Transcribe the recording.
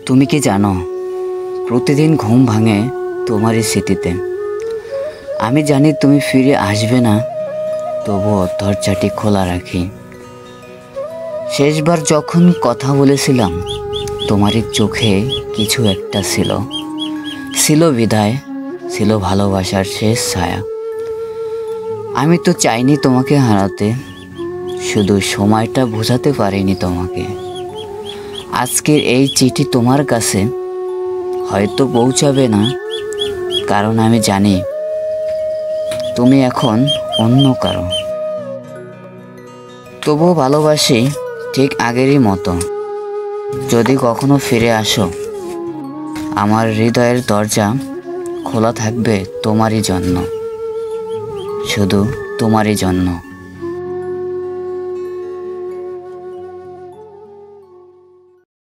তুমি কি জানো, প্রতিদিন ঘুম ভাঙে তোমারই স্মৃতিতে। আমি জানি তুমি ফিরে আসবে না, তবুও দরজাটি খোলা রাখি। শেষবার যখন কথা বলেছিলাম, তোমারই চোখে কিছু একটা ছিল। ছিল বিদায়, ছিল ভালোবাসার শেষ ছায়া। আমি তো চাইনি তোমাকে হারাতে, শুধু সময়টা বোঝাতে পারিনি তোমাকে। আজকের এই চিঠি তোমার কাছে হয়তো পৌঁছাবে না, কারণ আমি জানি তুমি এখন অন্য কারো। তবুও ভালোবাসি ঠিক আগেরই মতো। যদি কখনো ফিরে আসো, আমার হৃদয়ের দরজা খোলা থাকবে তোমারই জন্য, শুধু তোমারই জন্য।